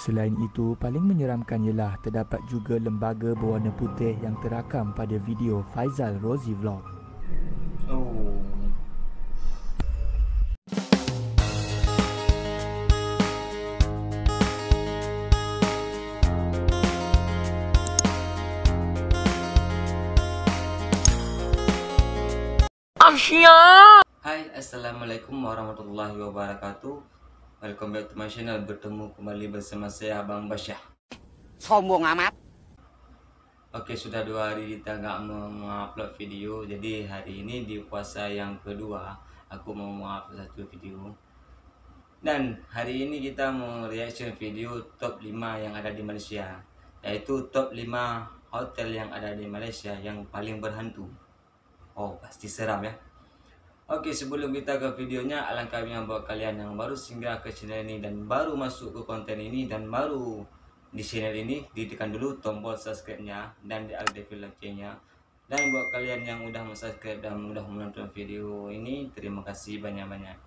Selain itu, paling menyeramkan ialah terdapat juga lembaga berwarna putih yang terakam pada video Faizal Rozi Vlog. Oh. Hai, assalamualaikum warahmatullahi wabarakatuh. Welcome back to my channel. Bertemu kembali bersama saya Abang Basyah. Sombong amat. Oke, sudah 2 hari kita nggak mengupload video. Jadi hari ini di puasa yang kedua aku mau mengupload satu video. Dan hari ini kita mau reaction video top 5 yang ada di Malaysia, yaitu top 5 hotel yang ada di Malaysia yang paling berhantu. Oh, pasti seram ya. Oke, sebelum kita ke videonya, alangkah baiknya buat kalian yang baru singgah ke channel ini dan baru masuk ke konten ini dan baru di channel ini, ditekan dulu tombol subscribe-nya dan diaktifkan loncengnya. Dan buat kalian yang udah subscribe dan udah menonton video ini, terima kasih banyak-banyak.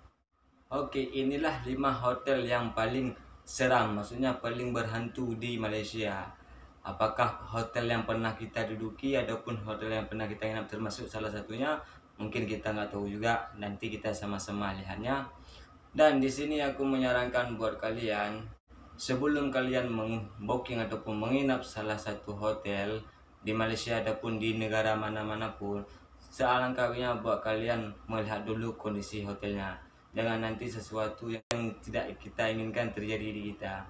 Oke, inilah 5 hotel yang paling seram, maksudnya paling berhantu di Malaysia. Apakah hotel yang pernah kita duduki ataupun hotel yang pernah kita inap termasuk salah satunya, mungkin kita nggak tahu juga. Nanti kita sama-sama lihatnya. Dan di sini aku menyarankan buat kalian, sebelum kalian booking ataupun menginap salah satu hotel di Malaysia ataupun di negara mana-mana pun, sealangkah baiknya buat kalian melihat dulu kondisi hotelnya. Jangan nanti sesuatu yang tidak kita inginkan terjadi di kita.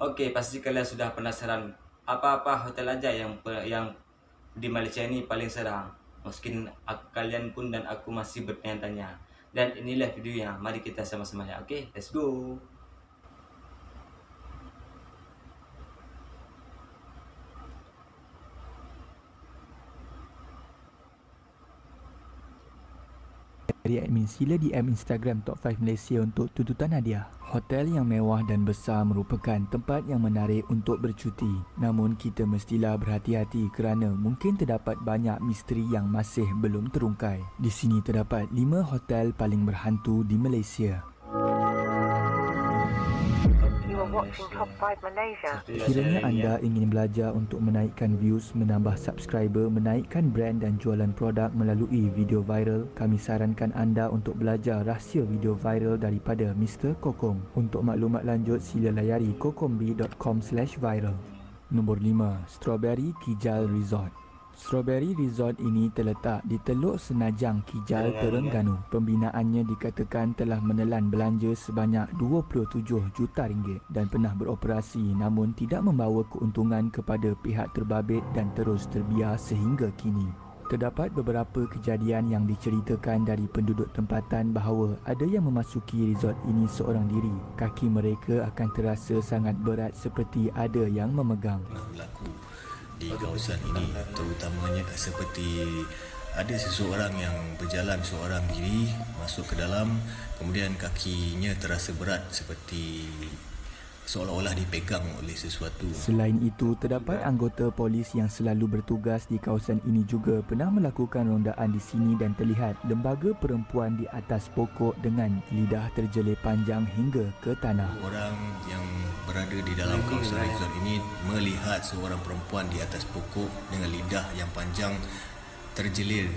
Oke, pasti kalian sudah penasaran apa-apa hotel aja yang di Malaysia ini paling seram. Mungkin kalian pun dan aku masih bertanya-tanya. Dan inilah videonya, mari kita sama-sama lihat. Oke, let's go. Dari admin, sila DM Instagram Top 5 Malaysia untuk tuntutan hadiah. Hotel yang mewah dan besar merupakan tempat yang menarik untuk bercuti. Namun kita mestilah berhati-hati kerana mungkin terdapat banyak misteri yang masih belum terungkai. Di sini terdapat 5 hotel paling berhantu di Malaysia. Kiranya anda ingin belajar untuk menaikkan views, menambah subscriber, menaikkan brand dan jualan produk melalui video viral, kami sarankan anda untuk belajar rahsia video viral daripada Mr. Kokong. Untuk maklumat lanjut, sila layari kokongbi.com/viral. Nombor 5, Strawberry Kijal Resort. Strawberry Resort ini terletak di Teluk Senajang Kijal, Terengganu. Pembinaannya dikatakan telah menelan belanja sebanyak 27 juta ringgit dan pernah beroperasi namun tidak membawa keuntungan kepada pihak terbabit dan terus terbiar sehingga kini. Terdapat beberapa kejadian yang diceritakan dari penduduk tempatan bahawa ada yang memasuki resort ini seorang diri. Kaki mereka akan terasa sangat berat seperti ada yang memegang. Di kawasan ini, terutamanya seperti ada seseorang yang berjalan seorang diri masuk ke dalam, kemudian kakinya terasa berat seperti seolah-olah dipegang oleh sesuatu. Selain itu, terdapat anggota polis yang selalu bertugas di kawasan ini juga pernah melakukan rondaan di sini dan terlihat lembaga perempuan di atas pokok dengan lidah terjelih panjang hingga ke tanah. Orang yang berada di dalam kawasan resort ini melihat seorang perempuan di atas pokok dengan lidah yang panjang terjelir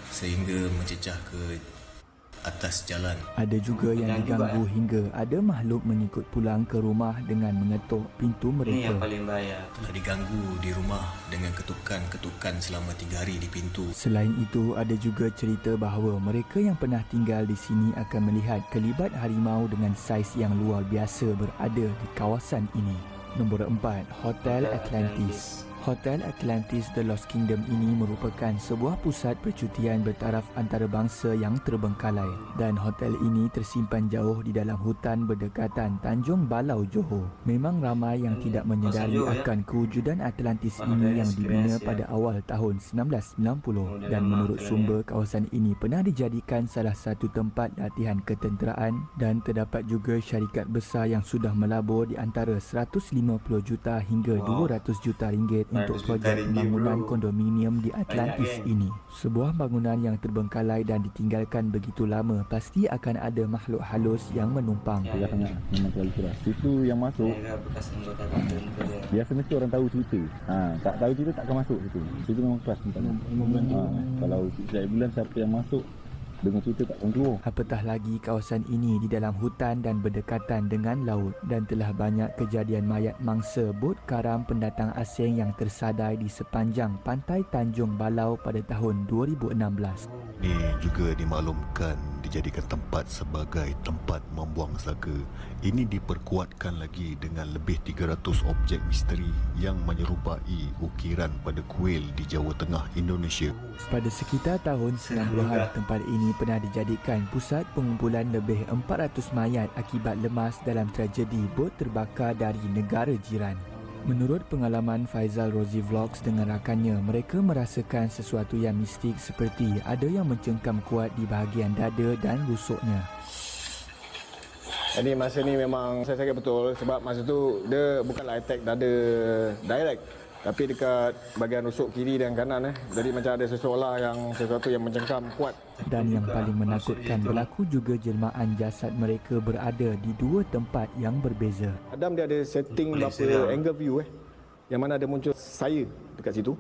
sehingga mencecah ke atas jalan. Ada juga yang diganggu hingga ada makhluk mengikut pulang ke rumah dengan mengetuk pintu mereka. Ini yang paling bahaya. Telah diganggu di rumah dengan ketukan-ketukan selama 3 hari di pintu. Selain itu, ada juga cerita bahawa mereka yang pernah tinggal di sini akan melihat kelibat harimau dengan saiz yang luar biasa berada di kawasan ini. Nombor 4, Hotel Atlantis. Hotel Atlantis The Lost Kingdom ini merupakan sebuah pusat percutian bertaraf antarabangsa yang terbengkalai dan hotel ini tersimpan jauh di dalam hutan berdekatan Tanjung Balau, Johor. Memang ramai yang tidak menyedari akan kewujudan Atlantis ini yang dibina pada awal tahun 1990 dan menurut sumber kawasan ini pernah dijadikan salah satu tempat latihan ketenteraan dan terdapat juga syarikat besar yang sudah melabur di antara 150 juta hingga 200 juta ringgit untuk projek pembangunan kondominium di Atlantis ini. Sebuah bangunan yang terbengkalai dan ditinggalkan begitu lama, pasti akan ada makhluk halus yang menumpang. Memang terlalu keras. Situ yang masuk, biasa mesti orang tahu cerita. Tak tahu cerita takkan masuk situ. Situ memang keras tempatnya. Kalau setiap bulan siapa yang masuk, dengan cerita tak akan keluar. Apatah lagi kawasan ini di dalam hutan dan berdekatan dengan laut, dan telah banyak kejadian mayat mangsa bot karam pendatang asing yang tersadai di sepanjang pantai Tanjung Balau pada tahun 2016. Ini juga dimaklumkan dijadikan tempat sebagai tempat membuang saka. Ini diperkuatkan lagi dengan lebih 300 objek misteri yang menyerupai ukiran pada kuil di Jawa Tengah, Indonesia. Pada sekitar tahun 90-an, tempat ini pernah dijadikan pusat pengumpulan lebih 400 mayat akibat lemas dalam tragedi bot terbakar dari negara jiran. Menurut pengalaman Faizal Rozi Vlogs dengan rakannya, mereka merasakan sesuatu yang mistik seperti ada yang mencengkam kuat di bahagian dada dan rusuknya. Jadi masa ni memang saya sakit betul sebab masa tu dia bukanlah attack dada direct, tapi dekat bahagian rusuk kiri dan kanan. Jadi macam ada sesuatu yang mencengkam kuat. Dan yang paling menakutkan berlaku juga jelmaan jasad mereka berada di dua tempat yang berbeza. Adam dia ada setting berapa angle view yang mana ada muncul saya dekat situ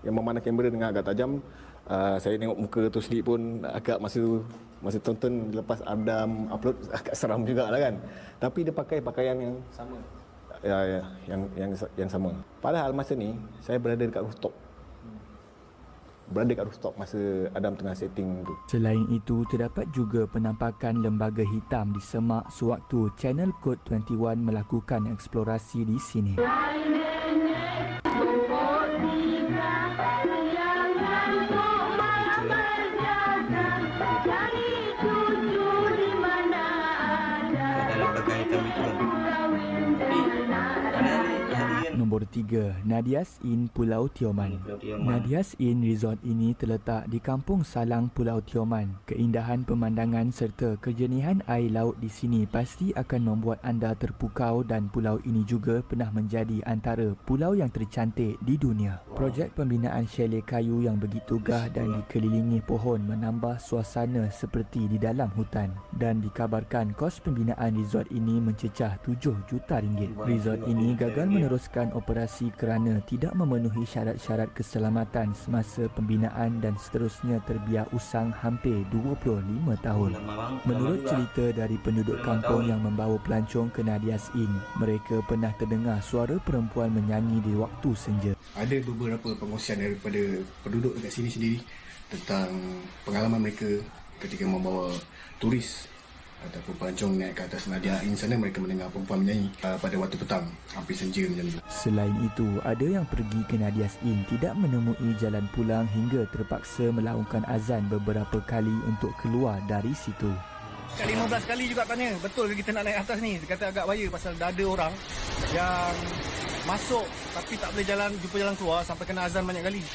yang memandang kamera dengan agak tajam. Saya tengok muka tu sendiri pun agak masa tonton lepas Adam upload agak seram jugalah kan. Tapi dia pakai pakaian yang sama. Yang sama. Padahal masa ni saya berada dekat rooftop. Masa Adam tengah setting tu. Selain itu, terdapat juga penampakan lembaga hitam di semak sewaktu Channel Code 21 melakukan eksplorasi di sini. Nombor 3, Nadias Inn Pulau Tioman. Nadias Inn Resort ini terletak di Kampung Salang, Pulau Tioman. Keindahan pemandangan serta kejenihan air laut di sini pasti akan membuat anda terpukau, dan pulau ini juga pernah menjadi antara pulau yang tercantik di dunia. Projek pembinaan chalet kayu yang begitu gah dan dikelilingi pohon menambah suasana seperti di dalam hutan, dan dikabarkan kos pembinaan resort ini mencecah 7 juta ringgit. Resort ini gagal meneruskan operasi kerana tidak memenuhi syarat-syarat keselamatan semasa pembinaan dan seterusnya terbiar usang hampir 25 tahun. Menurut cerita dari penduduk kampung yang membawa pelancong ke Nadias Inn, mereka pernah terdengar suara perempuan menyanyi di waktu senja. Ada beberapa pengkongsian daripada penduduk dekat sini sendiri tentang pengalaman mereka ketika membawa turis ataupun pelancong naik ke atas Nadias Inn sana. Mereka mendengar perempuan menyanyi pada waktu petang, hampir senja macam tu. Selain itu, ada yang pergi ke Nadias Inn tidak menemui jalan pulang hingga terpaksa melaungkan azan beberapa kali untuk keluar dari situ. 15 kali juga tanya, betul ke kita nak naik atas ni? Dia kata agak bahaya pasal dah ada orang yang masuk tapi tak boleh jumpa jalan keluar sampai kena azan banyak kali.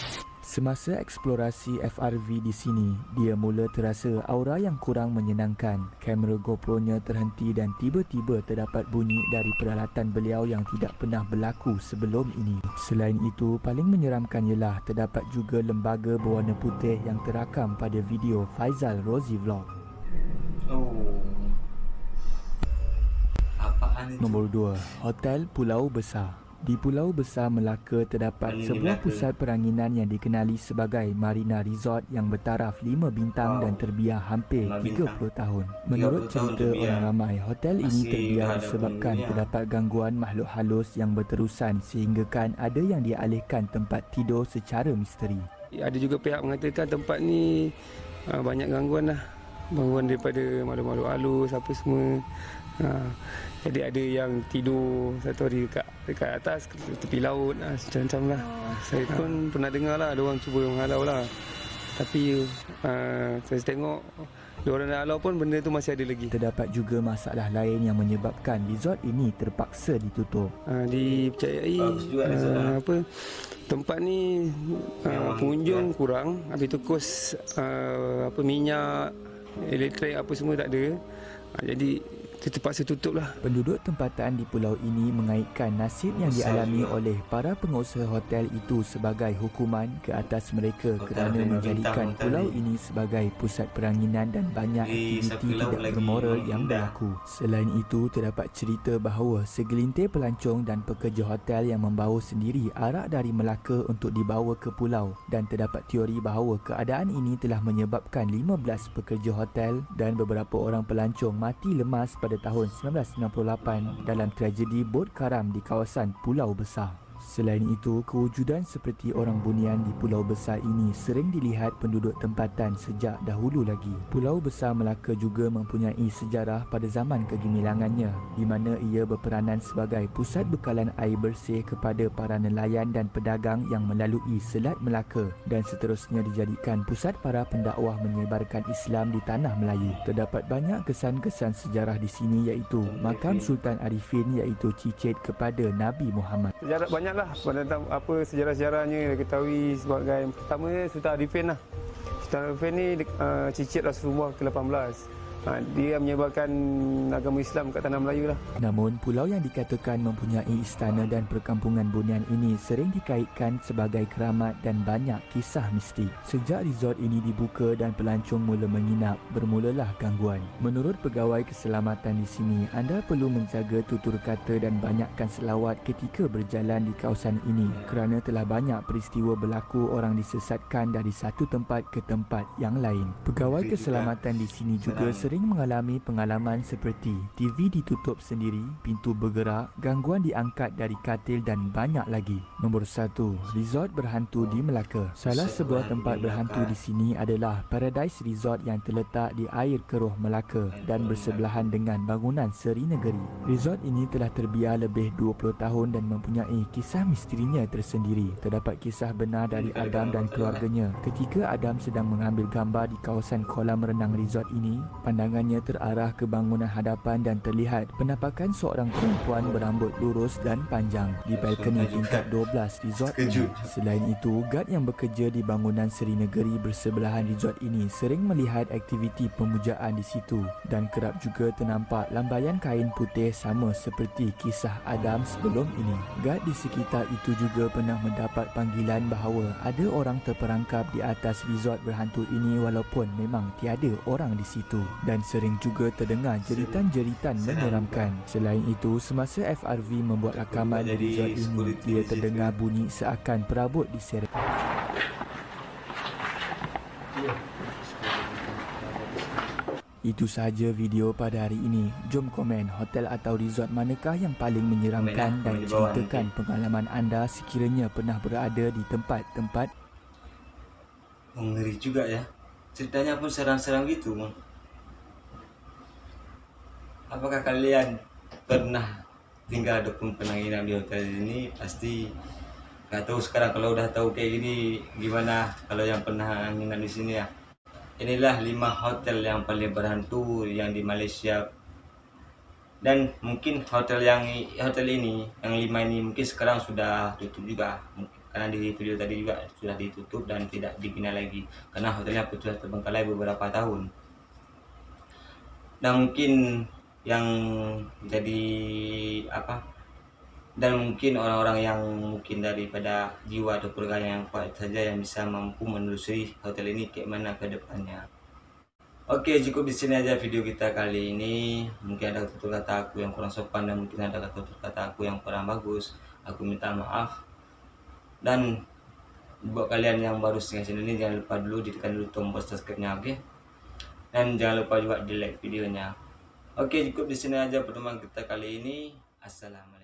Semasa eksplorasi FRV di sini, dia mula terasa aura yang kurang menyenangkan. Kamera GoPro-nya terhenti dan tiba-tiba terdapat bunyi dari peralatan beliau yang tidak pernah berlaku sebelum ini. Selain itu, paling menyeramkan ialah terdapat juga lembaga berwarna putih yang terakam pada video Faizal Rozi Vlog. Nombor 2, Hotel Pulau Besar. Di Pulau Besar, Melaka terdapat sebuah pusat peranginan yang dikenali sebagai Marina Resort yang bertaraf 5 bintang dan terbiar hampir 30 tahun. Menurut cerita orang ramai, hotel ini terbiar disebabkan terdapat gangguan makhluk halus yang berterusan sehinggakan ada yang dialihkan tempat tidur secara misteri. Ada juga pihak mengatakan tempat ni banyak gangguan lah. Gangguan daripada makhluk-makhluk halus apa semua. Jadi ada yang tidur satu hari dekat atas tepi laut macam-macam lah. Saya pun pernah dengar lah ada orang cuba menghalau lah. Tapi saya tengok diorang nak halau pun benda tu masih ada lagi. Terdapat juga masalah lain yang menyebabkan resort ini terpaksa ditutup. Dipercayai tempat ni pengunjung kurang, habis tu kos minyak, elektrik apa semua tak ada. Jadi kita terpaksa tutup lah. Penduduk tempatan di pulau ini mengaitkan nasib yang dialami oleh para pengusaha hotel itu sebagai hukuman ke atas mereka kerana menjadikan pulau ini sebagai pusat peranginan dan banyak aktiviti tidak bermoral yang berlaku. Selain itu, terdapat cerita bahawa segelintir pelancong dan pekerja hotel yang membawa sendiri arak dari Melaka untuk dibawa ke pulau, dan terdapat teori bahawa keadaan ini telah menyebabkan 15 pekerja hotel dan beberapa orang pelancong mati lemas pada tahun 1998 dalam tragedi bot karam di kawasan Pulau Besar. Selain itu, kewujudan seperti orang bunian di Pulau Besar ini sering dilihat penduduk tempatan sejak dahulu lagi. Pulau Besar Melaka juga mempunyai sejarah pada zaman kegemilangannya, di mana ia berperanan sebagai pusat bekalan air bersih kepada para nelayan dan pedagang yang melalui Selat Melaka, dan seterusnya dijadikan pusat para pendakwah menyebarkan Islam di tanah Melayu. Terdapat banyak kesan-kesan sejarah di sini, iaitu makam Sultan Arifin, iaitu cicit kepada Nabi Muhammad. Sejarah banyaklah pada apa sejarah-sejarahnya diketahui sebagai pertama Sultan Arifin lah. Sultan Arifin ni cicit Rasulullah ke-18. Dia menyebarkan agama Islam kat tanah Melayu lah. Namun, pulau yang dikatakan mempunyai istana dan perkampungan bunian ini sering dikaitkan sebagai keramat dan banyak kisah mistik. Sejak resort ini dibuka dan pelancong mula menginap, bermulalah gangguan. Menurut pegawai keselamatan di sini, anda perlu menjaga tutur kata dan banyakkan selawat ketika berjalan di kawasan ini kerana telah banyak peristiwa berlaku orang disesatkan dari satu tempat ke tempat yang lain. Pegawai keselamatan di sini juga sering mengalami pengalaman seperti TV ditutup sendiri, pintu bergerak, gangguan diangkat dari katil dan banyak lagi. Nombor 1, resort berhantu di Melaka. Salah sebuah tempat berhantu di sini adalah Paradise Resort yang terletak di air keruh Melaka dan bersebelahan dengan bangunan Seri Negeri. Resort ini telah terbiar lebih 20 tahun dan mempunyai kisah misterinya tersendiri. Terdapat kisah benar dari Adam dan keluarganya. Ketika Adam sedang mengambil gambar di kawasan kolam renang resort ini, pandangannya terarah ke bangunan hadapan dan terlihat penampakan seorang perempuan berambut lurus dan panjang di balkoni tingkat 12 resort ini. Selain itu, guard yang bekerja di bangunan Seri Negeri bersebelahan resort ini sering melihat aktiviti pemujaan di situ, dan kerap juga ternampak lambaian kain putih sama seperti kisah Adam sebelum ini. Guard di sekitar itu juga pernah mendapat panggilan bahawa ada orang terperangkap di atas resort berhantu ini walaupun memang tiada orang di situ, dan sering juga terdengar jeritan-jeritan menyeramkan. Selain itu, semasa FRV membuat rakaman di resort ini, dia terdengar bunyi seakan perabot diseret. Itu sahaja video pada hari ini. Jom komen hotel atau resort manakah yang paling menyeramkan dan ceritakan pengalaman anda sekiranya pernah berada di tempat-tempat. Ngeri juga ya. Ceritanya pun seram-seram gitu. Apakah kalian pernah tinggal ataupun pernah nginap di hotel ini? Pasti gak tahu sekarang kalau udah tahu kayak gini gimana kalau yang pernah nginap di sini ya. Inilah 5 hotel yang paling berhantu yang di Malaysia. Dan mungkin hotel ini yang 5 ini mungkin sekarang sudah tutup juga. Karena di video tadi juga sudah ditutup dan tidak dibina lagi karena hotelnya sudah terbengkalai beberapa tahun. Dan mungkin yang jadi dan mungkin orang-orang yang mungkin daripada jiwa atau pergaya yang kuat saja yang bisa mampu menelusuri hotel ini kayak mana ke depannya. Oke, cukup di sini aja video kita kali ini. Mungkin ada tutur kata aku yang kurang sopan dan mungkin ada tutur kata aku yang kurang bagus. Aku minta maaf. Dan buat kalian yang baru singgah channel ini, jangan lupa dulu ditekan dulu tombol subscribe-nya, oke? Dan jangan lupa juga di like videonya. Oke, cukup di sini aja pertemuan kita kali ini. Assalamualaikum.